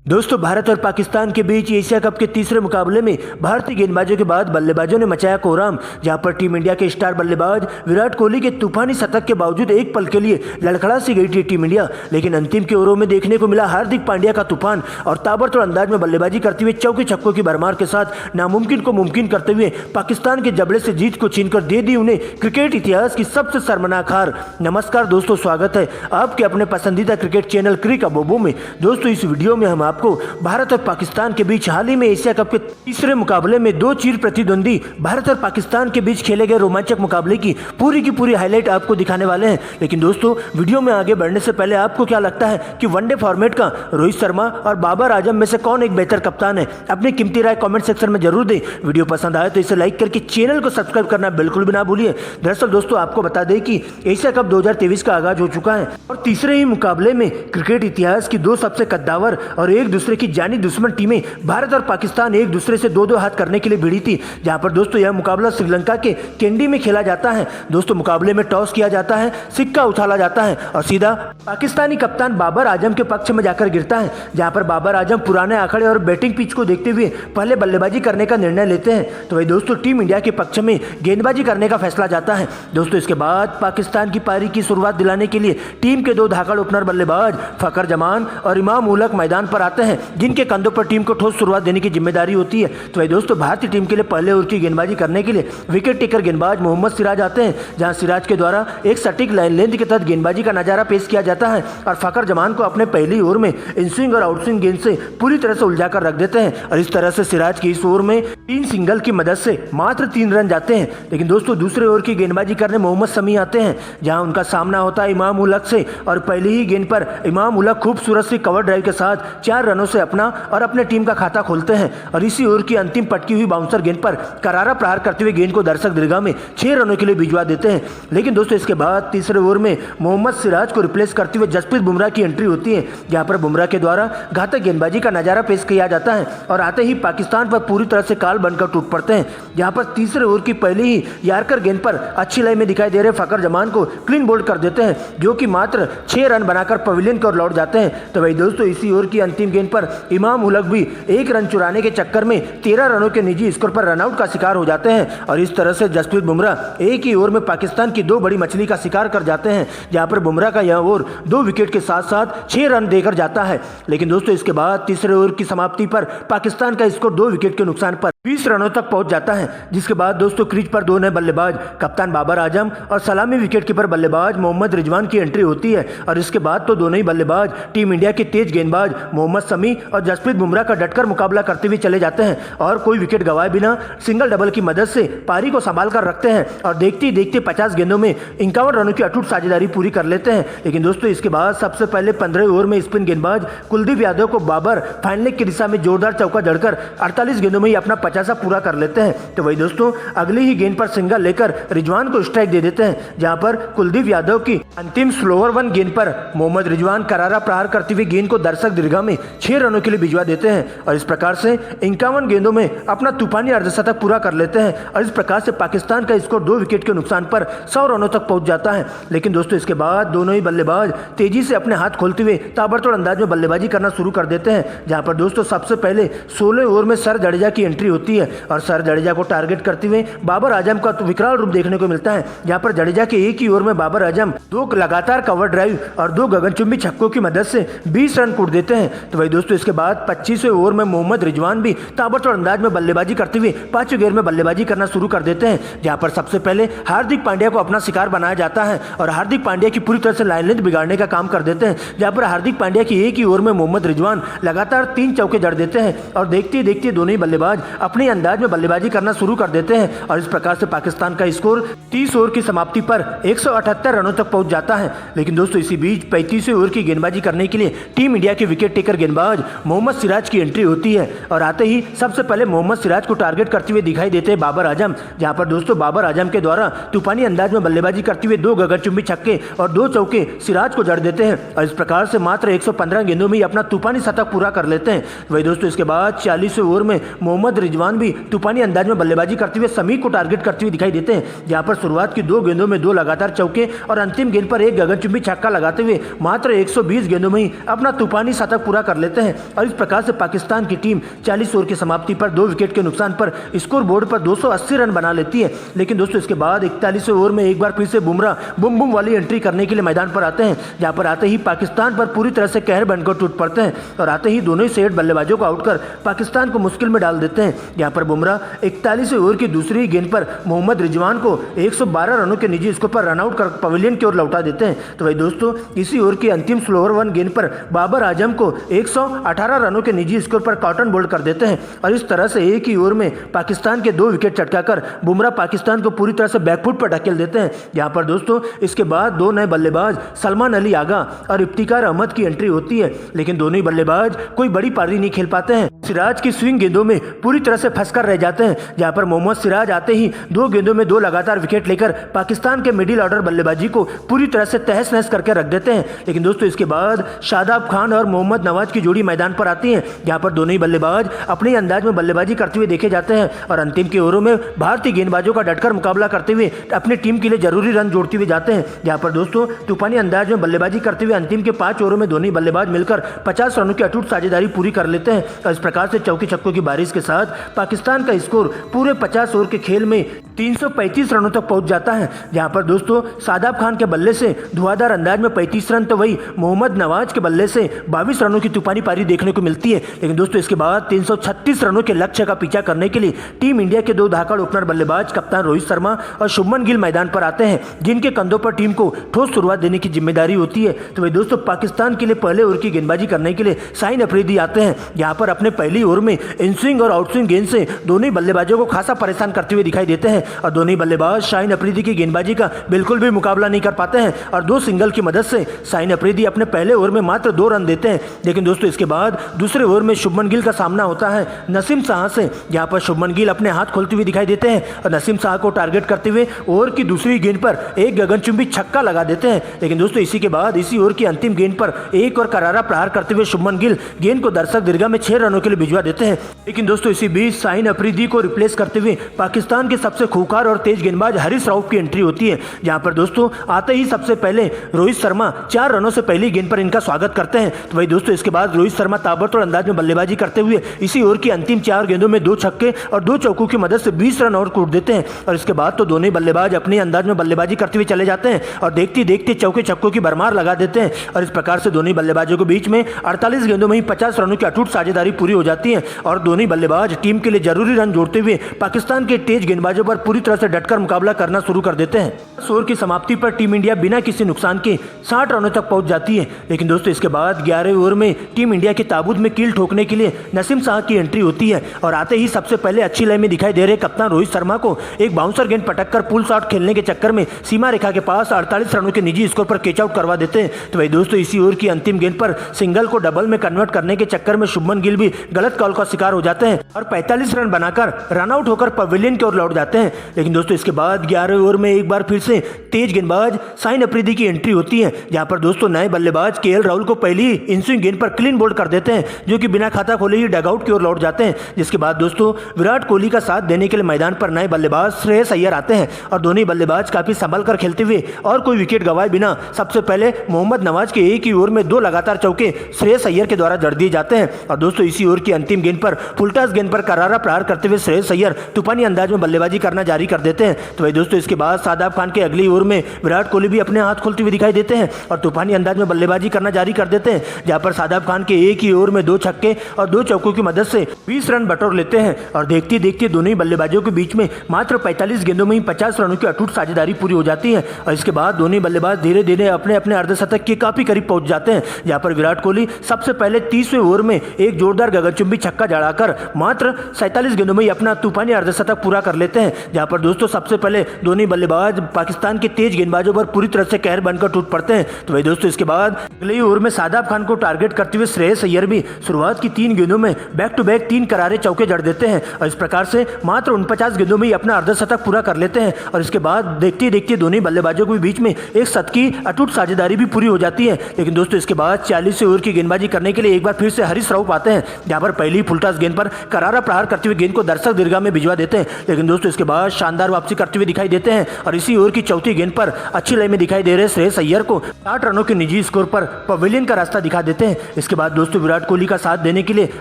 दोस्तों, भारत और पाकिस्तान के बीच एशिया कप के तीसरे मुकाबले में भारतीय गेंदबाजों के बाद बल्लेबाजों ने मचाया कोहराम। जहां पर टीम इंडिया के स्टार बल्लेबाज विराट कोहली के तूफानी शतक के बावजूद एक पल के लिए लड़खड़ा सी गई थी टीम इंडिया, लेकिन अंतिम के ओवरों में देखने को मिला हार्दिक पांड्या का तूफान और ताबड़तोड़ अंदाज में बल्लेबाजी करते हुए चौके छक्कों की भरमार के साथ नामुमकिन को मुमकिन करते हुए पाकिस्तान के जबड़े से जीत को छीनकर दे दी उन्हें क्रिकेट इतिहास की सबसे शर्मनाक हार। नमस्कार दोस्तों, स्वागत है आपके अपने पसंदीदा क्रिकेट चैनल क्रिक अबोबो में। दोस्तों, इस वीडियो में हम आपको भारत और पाकिस्तान के बीच हाल ही में एशिया कप के तीसरे मुकाबले में दो चीर प्रतिद्वंदी भारत और पाकिस्तान के बीच खेले गए रोमांचक मुकाबले की पूरी हाईलाइट आपको दिखाने वाले हैं। लेकिन दोस्तों, वीडियो में आगे बढ़ने से पहले आपको क्या लगता है कि वनडे फॉर्मेट का रोहित शर्मा और बाबर आजम में से कौन एक बेहतर कप्तान है? अपनी कीमती राय कमेंट सेक्शन में जरूर दें। वीडियो पसंद आए तो इसे लाइक करके चैनल को सब्सक्राइब करना बिल्कुल भी ना भूलिए। दरअसल दोस्तों, आपको बता दें कि एशिया कप 2023 का आगाज हो चुका है और तीसरे ही मुकाबले में क्रिकेट इतिहास की दो सबसे कद्दावर और एक दूसरे की जानी दुश्मन टीमें भारत और पाकिस्तान एक दूसरे से दो हाथ करने के लिए भिड़ी थी। जहां पर दोस्तों यह मुकाबला श्रीलंका के कैंडी में खेला जाता है। दोस्तों, मुकाबले में टॉस किया जाता है, सिक्का उछाला जाता है और सीधा पाकिस्तानी कप्तान बाबर आजम के पक्ष में जाकर गिरता है। जहां पर बाबर आजम पुराने आंकड़े और बैटिंग पिच को देखते हुए पहले बल्लेबाजी करने का निर्णय लेते हैं, तो वही दोस्तों टीम इंडिया के पक्ष में गेंदबाजी करने का फैसला जाता है। दोस्तों, इसके बाद पाकिस्तान की पारी की शुरुआत दिलाने के लिए टीम के दो धाकड़ ओपनर बल्लेबाज फखर जमान और इमाम उलक मैदान पर आते हैं, जिनके कंधों पर टीम को ठोस शुरुआत देने की जिम्मेदारी होती है। तो वही दोस्तों, भारतीय टीम के लिए पहले ओवर की गेंदबाजी करने के लिए विकेट टेकर गेंदबाज मोहम्मद सिराज आते हैं। जहां सिराज के द्वारा एक सटीक लाइन लेंथ के तहत गेंदबाजी का नजारा पेश किया जाता है और फखर जमान को अपने पहली ओवर में इनस्विंग और आउटस्विंग गेंद से पूरी तरह से उलझा कर रख देते हैं और इस तरह से सिराज की इस ओवर में 3 सिंगल की मदद से मात्र 3 रन जाते हैं। लेकिन दोस्तों, दूसरे ओवर की गेंदबाजी करने मोहम्मद शमी आते हैं, जहां उनका सामना होता है इमाम उलक से और पहली ही गेंद पर इमाम उलक खूबसूरत सी कवर ड्राइव के साथ 4 रनों से अपना और अपने टीम का खाता खोलते हैं और इसी ओवर की अंतिम पटकी हुई बाउंसर गेंद पर करारा प्रहार करते हुए गेंद को दर्शक दीर्घा में 6 रनों के लिए भिजवा देते हैं। लेकिन दोस्तों, इसके बाद तीसरे ओवर में मोहम्मद सिराज को रिप्लेस करते हुए जसप्रीत बुमराह की एंट्री होती है, जहां पर बुमराह के द्वारा घातक गेंदबाजी का नजारा पेश किया जाता है और आते ही पाकिस्तान पर पूरी तरह से काल बनकर टूट पड़ते हैं। जहां पर तीसरे ओवर की पहली ही यार्कर गेंद पर अच्छी लय में दिखाई दे रहे फखर जमान को क्लीन बोल्ड कर देते हैं, जो कि मात्र 6 रन बनाकर पवेलियन की ओर लौट जाते हैं। तो वही दोस्तों, इसी ओवर की अंतिम गेंद पर इमाम उलक भी 1 रन चुराने के चक्कर में 13 रनों के निजी स्कोर पर रनआउट का शिकार हो जाते हैं और इस तरह से जसप्रीत बुमराह एक ही ओवर में पाकिस्तान की 2 बड़ी मछली का शिकार कर जाते हैं। जहां पर बुमराह का यह ओवर 2 विकेट के साथ साथ 6 रन देकर जाता है। लेकिन दोस्तों, इसके बाद तीसरे ओवर की समाप्ति पर पाकिस्तान का स्कोर 2 विकेट के नुकसान पर 20 रनों तक पहुंच जाता है, जिसके बाद दोस्तों क्रीज पर 2 नए बल्लेबाज कप्तान बाबर आजम और सलामी विकेट कीपर बल्लेबाज मोहम्मद रिजवान की एंट्री होती है और इसके बाद तो दोनों ही बल्लेबाज टीम इंडिया के तेज गेंदबाज मोहम्मद शमी और जसप्रीत बुमराह का डटकर मुकाबला करते हुए चले जाते हैं और कोई विकेट गंवाए बिना सिंगल डबल की मदद से पारी को संभाल कर रखते हैं और देखते ही देखते 50 गेंदों में 51 रनों की अटूट साझेदारी पूरी कर लेते हैं। लेकिन दोस्तों, इसके बाद सबसे पहले 15 ओवर में स्पिन गेंदबाज कुलदीप यादव को बाबर फाइनल की दिशा में जोरदार चौका जड़कर 48 गेंदों में ही अपना 50 पूरा कर लेते हैं। तो वही दोस्तों, अगली ही गेंद पर सिंगल लेकर रिजवान को स्ट्राइक दे देते हैं, जहां पर कुलदीप यादव की अंतिम स्लोअर 1 गेंद पर मोहम्मद रिजवान करारा प्रहार करते हुए गेंद को दर्शक दीर्घा में 6 रनों के लिए भिजवा देते हैं और इस प्रकार से 51 गेंदों में अपना तूफानी अर्धशतक पूरा कर लेते हैं और इस प्रकार से पाकिस्तान का स्कोर 2 विकेट के नुकसान पर 100 रनों तक पहुंच जाता है। लेकिन दोस्तों, इसके बाद दोनों ही बल्लेबाज तेजी से अपने हाथ खोलते हुए ताबड़तोड़ अंदाज में बल्लेबाजी करना शुरू कर देते हैं। जहां पर दोस्तों सबसे पहले 16 ओवर में सर जडेजा की एंट्री होती है और सर जडेजा को टारगेट करते हुए बाबर आजम का विकराल रूप देखने को मिलता है। जहां पर जडेजा के एक ही ओवर में बाबर आजम 2 लगातार कवर ड्राइव और 2 गगनचुंबी छक्कों की मदद से 20 रन कूट देते हैं। तो वही दोस्तों, इसके बाद 25वें ओवर में मोहम्मद रिजवान भी ताबड़तोड़ अंदाज में बल्लेबाजी करते हुए 5वें गेंद में बल्लेबाजी करना शुरू कर देते हैं। जहां पर सबसे पहले हार्दिक पांड्या को अपना शिकार बनाया जाता है और हार्दिक पांड्या की पूरी तरह से लाइन लेंथ बिगाड़ने का काम कर देते हैं। जहां पर हार्दिक पांड्या की एक ही ओवर में मोहम्मद रिजवान लगातार 3 चौके जड़ देते हैं और देखते ही देखते दोनों ही बल्लेबाज अपने अंदाज में बल्लेबाजी करना शुरू कर देते हैं और इस प्रकार से पाकिस्तान का स्कोर 30 ओवर की समाप्ति पर 178 रनों तक पहुंच जाता है। लेकिन दोस्तों, इसी बीच 35वें ओवर की गेंदबाजी करने के लिए टीम इंडिया के विकेट टेकर गेंदबाज मोहम्मद सिराज की एंट्री होती है और आते ही सबसे पहले मोहम्मद सिराज को टारगेट करते हुए दिखाई देते हैं बाबर आजम। जहां पर दोस्तों बाबर आजम के द्वारा तूफानी अंदाज में बल्लेबाजी करते हुए 2 गगनचुंबी छक्के और 2 चौके सिराज को जड़ देते हैं और इस प्रकार से मात्र 115 गेंदों में ही अपना तूफानी शतक पूरा कर लेते हैं। वही दोस्तों, इसके बाद 40वें ओवर में मोहम्मद रिजवान भी तूफानी अंदाज में बल्लेबाजी करते हुए समी को टारगेट करते हुए दिखाई देते हैं, जहां पर शुरुआत की 2 गेंदों में 2 लगातार चौके और अंतिम गेंद पर एक गगनचुंबी छक्का लगाते हुए मात्र 120 गेंदों में ही अपना तूफानी शतक पूरा कर लेते हैं। और इस प्रकार से पाकिस्तान की टीम 40 ओवर की समाप्ति पर 2 विकेट के नुकसान पर स्कोर बोर्ड पर 280 रन बना लेती है। लेकिन दोस्तों इसके बाद 41वें ओवर में एक बार फिर से बुमराह बूम बूम वाली एंट्री करने के लिए मैदान पर आते हैं, जहां पर आते ही पाकिस्तान पर पूरी तरह से कहर बनकर टूट पड़ते हैं और आते ही दोनों ही सेट बल्लेबाजों को आउट कर पाकिस्तान को मुश्किल में डाल देते हैं। जहां पर बुमराह 41वें ओवर की दूसरी गेंद पर मोहम्मद रिजवान को 112 रनों के निजी स्कोर पर रनआउट कर पवेलियन की ओर लौटा देते हैं। तो भाई दोस्तों इसी ओवर की अंतिम स्लोअर 1 गेंद पर बाबर आजम को 118 रनों के निजी स्कोर पर कॉटन बोल्ड कर देते हैं और इस तरह से एक ही ओवर में पाकिस्तान के 2 विकेट चटकाकर बुमराह पाकिस्तान को पूरी तरह से बैकफुट पर ढकेल देते हैं। यहाँ पर दोस्तों इसके बाद 2 नए बल्लेबाज सलमान अली आगा और इफ्तिकार अहमद की एंट्री होती है, लेकिन दोनों ही बल्लेबाज कोई बड़ी पारी नहीं खेल पाते हैं। सिराज की स्विंग गेंदों में पूरी तरह से फंसकर रह जाते हैं, जहां पर मोहम्मद सिराज आते ही 2 गेंदों में 2 लगातार विकेट लेकर पाकिस्तान के मिडिल ऑर्डर बल्लेबाजी को पूरी तरह से तहस नहस करके रख देते हैं। लेकिन दोस्तों इसके बाद शादाब खान और मोहम्मद नवाज की जोड़ी मैदान पर आती है, जहां पर दोनों ही बल्लेबाज अपने अंदाज में बल्लेबाजी करते हुए देखे जाते हैं और अंतिम के ओवरों में भारतीय गेंदबाजों का डटकर मुकाबला करते हुए अपनी टीम के लिए जरूरी रन जोड़ते हुए जाते हैं। जहां पर दोस्तों तूफानी अंदाज में बल्लेबाजी करते हुए अंतिम के 5 ओवरों में दोनों ही बल्लेबाज मिलकर 50 रनों की अटूट साझेदारी पूरी कर लेते हैं और इस प्रकार से चौके छक्कों की बारिश के साथ पाकिस्तान का स्कोर पूरे 50 ओवर के खेल में 335 रनों तक पहुंच जाता है। जहां पर दोस्तों शादाब खान के बल्ले से धुआंधार अंदाज में 35 रन तो वही मोहम्मद नवाज के बल्ले से 22 रनों की तूफानी पारी देखने को मिलती है। लेकिन दोस्तों इसके बाद 336 रनों के लक्ष्य का पीछा करने के लिए टीम इंडिया के 2 धाकड़ ओपनर बल्लेबाज कप्तान रोहित शर्मा और शुभमन गिल मैदान पर आते हैं, जिनके कंधों पर टीम को ठोस शुरुआत देने की जिम्मेदारी होती है। तो वही दोस्तों पाकिस्तान के लिए पहले ओवर की गेंदबाजी करने के लिए शाहीन अफरीदी आते हैं, जहां पर अपने पहली ओवर में इनस्विंग और आउटस्विंग गेंद से दोनों ही बल्लेबाजों को खासा परेशान करते हुए दिखाई देते हैं और दोनों ही बल्लेबाज शाहीन अफरीदी की गेंदबाजी का बिल्कुल भी मुकाबला नहीं कर पाते हैं और 2 सिंगल की मदद से शाहीन अफरीदी अपने पहले ओवर में मात्र 2 रन देते हैं। लेकिन दोस्तों इसके बाद दूसरे ओवर में शुभमन गिल का सामना होता है नसीम शाह से, जहां पर शुभमन गिल अपने हाथ खोलते हुए दिखाई देते हैं और नसीम शाह को टारगेट करते हुए ओवर की दूसरी गेंद पर एक गगनचुंबी छक्का लगा देते हैं। लेकिन दोस्तों इसी के बाद इसी ओवर की अंतिम गेंद पर एक और करारा प्रहार करते हुए शुभमन गिल गेंद को दर्शक दीर्घा में 6 रनों के लिए भिजवा देते हैं। लेकिन दोस्तों इसी बीच शाहीन अफरीदी को रिप्लेस करते हुए पाकिस्तान के सबसे खूंखार और तेज गेंदबाज हारिस रऊफ की एंट्री होती है, जहां पर दोस्तों आते ही सबसे पहले रोहित शर्मा 4 रनों से पहली गेंद पर इनका स्वागत करते हैं। तो वही दोस्तों इसके बाद रोहित शर्मा ताबड़तोड़ अंदाज में बल्लेबाजी करते हुए इसी ओवर की अंतिम 4 गेंदों में 2 छक्के और 2 चौकों की मदद से 20 रन और कूट देते हैं और इसके बाद तो दोनों ही बल्लेबाज अपने अंदाज में बल्लेबाजी करते हुए चले जाते हैं और देखते देखते चौके छक्कों की भरमार लगा देते हैं और इस प्रकार से दोनों ही बल्लेबाजों के बीच में 48 गेंदों में ही 50 रनों की अटूट साझेदारी पूरी हो जाती है और दोनों ही बल्लेबाज टीम के लिए जरूरी रन जोड़ते हुए पाकिस्तान के तेज गेंदबाजों पर पूरी तरह से डटकर मुकाबला करना शुरू कर देते हैं। ओवर की समाप्ति पर टीम इंडिया बिना किसी नुकसान के 60 रनों तक पहुंच जाती है। लेकिन दोस्तों इसके बाद 11वें ओवर में टीम इंडिया के ताबूत में कील ठोकने के लिए नसीम शाह की एंट्री होती है और आते ही सबसे पहले अच्छी लय में दिखाई दे रहे कप्तान रोहित शर्मा को एक बाउंसर गेंद पटककर पुल शॉट खेलने के चक्कर में सीमा रेखा के पास 48 रनों के निजी स्कोर पर कैच आउट करवा देते हैं। तो भाई दोस्तों इसी ओवर की अंतिम गेंद पर सिंगल को डबल में कन्वर्ट करने के चक्कर में शुभमन गिल भी गलत कॉल का शिकार हो जाते हैं और 45 रन बनाकर रन आउट होकर पवेलियन की ओर लौट जाते हैं। लेकिन दोस्तों इसके बाद 11वें ओवर में एक बार फिर से तेज गेंदबाज शाहीन अफरीदी की एंट्री होती है, जहां पर दोस्तों नए बल्लेबाज केएल राहुल को पहली इनस्विंग गेंद पर क्लीन बोल्ड कर देते हैं, जो कि बिना खाता खोले ही डगआउट की ओर लौट जाते हैं। जिसके बाद दोस्तों विराट कोहली का साथ देने के लिए मैदान पर नए बल्लेबाज श्रेयस अय्यर आते हैं और दोनों बल्लेबाज काफी संभल कर खेलते हुए और कोई विकेट गंवाए बिना सबसे पहले मोहम्मद नवाज के एक ही ओवर में 2 लगातार चौके श्रेयस अय्यर के द्वारा जड़ दिए जाते हैं और दोस्तों इसी ओवर की अंतिम गेंद पर फुलटास गेंद पर करारा प्रहार करते हुए श्रेयस अय्यर तूफानी अंदाज में बल्लेबाजी करना जारी कर देते हैं। तो भाई दोस्तों इसके बाद शादाब खान के अगली ओवर में विराट कोहली भी अपने हाथ खोलते हुए दिखाई देते हैं और तूफानी अंदाज में बल्लेबाजी करना जारी कर देते हैं, जहां पर शादाब खान के एक ही ओवर में 2 छक्के और 2 चौकों की मदद से 20 रन बटोर लेते हैं और देखते देखते दोनों ही बल्लेबाजों के बीच में मात्र 45 गेंदों में ही 50 रनों की अटूट साझेदारी पूरी हो जाती है और इसके बाद दोनों ही बल्लेबाज धीरे धीरे अपने अपने अर्धशतक के काफी करीब पहुंच जाते हैं, जहां पर विराट कोहली सबसे पहले 30वें ओवर में एक जोरदार गगनचुंबी छक्का जड़ाकर मात्र 47 गेंदों में ही अपना तूफानी अर्धशतक पूरा कर लेते हैं। जहां पर दोस्तों सबसे पहले दोनों ही बल्लेबाज पाकिस्तान के तेज गेंदबाजों पर पूरी तरह से कहर बनकर टूट पड़ते हैं। तो भाई दोस्तों इसके बाद अगले ओवर में शादाब खान को टारगेट करते हुए श्रेयस अय्यर भी शुरुआत की 3 गेंदों में बैक टू बैक 3 करारे चौके जड़ देते हैं और इस प्रकार से मात्र 49 गेंदों में ही अपना अर्धशतक पूरा कर लेते हैं और इसके बाद देखते देखते दोनों ही बल्लेबाजों के बीच में एक शतकी अटूट साझेदारी भी पूरी हो जाती है। लेकिन दोस्तों इसके बाद 40वें ओवर की गेंदबाजी करने के लिए एक बार फिर से हारिस रऊफ आते हैं, जहां पर पहली फुलटास गेंद पर करारा प्रहार करते हुए गेंद को दर्शक दीर्घा में भिजवा देते हैं, लेकिन दोस्तों इसके बाद शानदार वापसी करते हुए दिखाई देते हैं और इसी ओवर की चौथी गेंद पर अच्छी लय में दिखाई दे रहे श्रेयस अय्यर को 60 रनों के निजी स्कोर पर पवेलियन का रास्ता दिखा देते हैं। इसके बाद दोस्तों विराट कोहली का साथ देने के लिए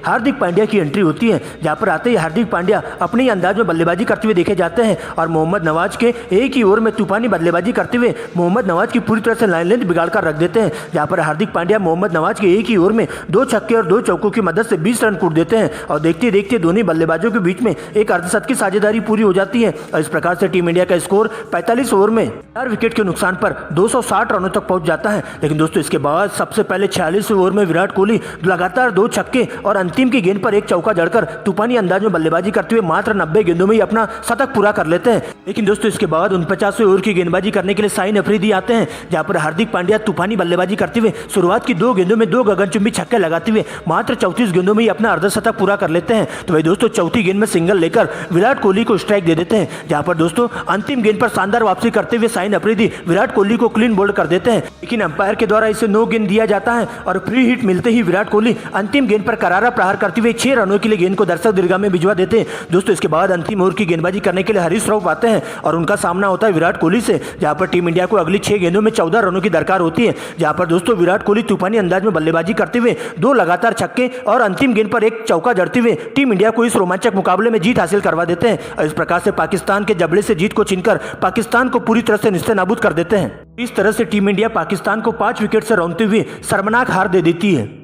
हार्दिक पांड्या की एंट्री होती है, जहां पर आते ही हार्दिक पांड्या अपने ही अंदाज में बल्लेबाजी करते हुए देखे जाते हैं और मोहम्मद नवाज के एक ही ओवर में तूफानी बल्लेबाजी करते हुए मोहम्मद नवाज की पूरी तरह से लाइन लेंथ बिगाड़ कर रख देते हैं, जहां पर हार्दिक पांड्या मोहम्मद नवाज के एक ही ओवर में 2 छक्के और 2 चौकों की मदद से 20 रन कूट देते हैं और देखते देखते दोनों बल्लेबाजों के बीच में एक अर्धशतक की साझेदारी पूरी हो जाती है और इस प्रकार से टीम इंडिया का स्कोर 45 ओवर में 4 विकेट के नुकसान पर 260 रनों तक पहुंच जाता है। लेकिन दोस्तों इसके बाद सबसे पहले 46 ओवर में विराट कोहली लगातार 2 छक्के और अंतिम की गेंद पर एक चौका जड़कर तूफानी अंदाज में बल्लेबाजी करते हुए मात्र 90 गेंदों में ही अपना शतक पूरा कर लेते हैं। लेकिन दोस्तों इसके बाद 49वें ओवर की गेंदबाजी करने के लिए साइन अफरीदी आते हैं, जहां पर हार्दिक पांड्या तूफानी बल्लेबाजी करते हुए शुरुआत की 2 गेंदों में 2 गगनचुंबी छक्के लगाते हुए मात्र 34 गेंदों में ही अपना अर्धशतक पूरा कर लेते हैं। तो भाई दोस्तों चौथी गेंद में सिंगल लेकर विराट कोहली को स्ट्राइक दे देते हैं, जहां पर दोस्तों अंतिम गेंद पर शानदार वापसी करते हुए साइन अफरीदी विराट कोहली को क्लीन बोल्ड कर देते हैं, लेकिन अंपायर के द्वारा इसे नो गेंद दिया जाता है और फ्री हिट मिलते ही विराट कोहली अंतिम गेंद पर करारा प्रहार करते हुए 6 रनों के लिए गेंद को दर्शक दीर्घा में भिजवा देते हैं। दोस्तों इसके बाद अंतिम ओवर की गेंदबाजी करने के लिए हरीश राव आते हैं और उनका सामना होता है विराट कोहली से, जहां पर टीम इंडिया को अगली 6 गेंदों में 14 रनों की दरकार होती है, जहां पर दोस्तों विराट कोहली तूफानी अंदाज में बल्लेबाजी करते हुए 2 लगातार छक्के और अंतिम गेंद पर एक चौका जड़ते हुए टीम इंडिया को इस रोमांचक मुकाबले में जीत हासिल करवा देते हैं और इस प्रकार से पाकिस्तान के जबड़े से जीत को छीनकर पाकिस्तान को पूरी तरह से निस्तेनाबूद कर देते हैं। इस तरह से टीम इंडिया पाकिस्तान को 5 विकेट से रौंदते हुए शर्मनाक हार दे देती है।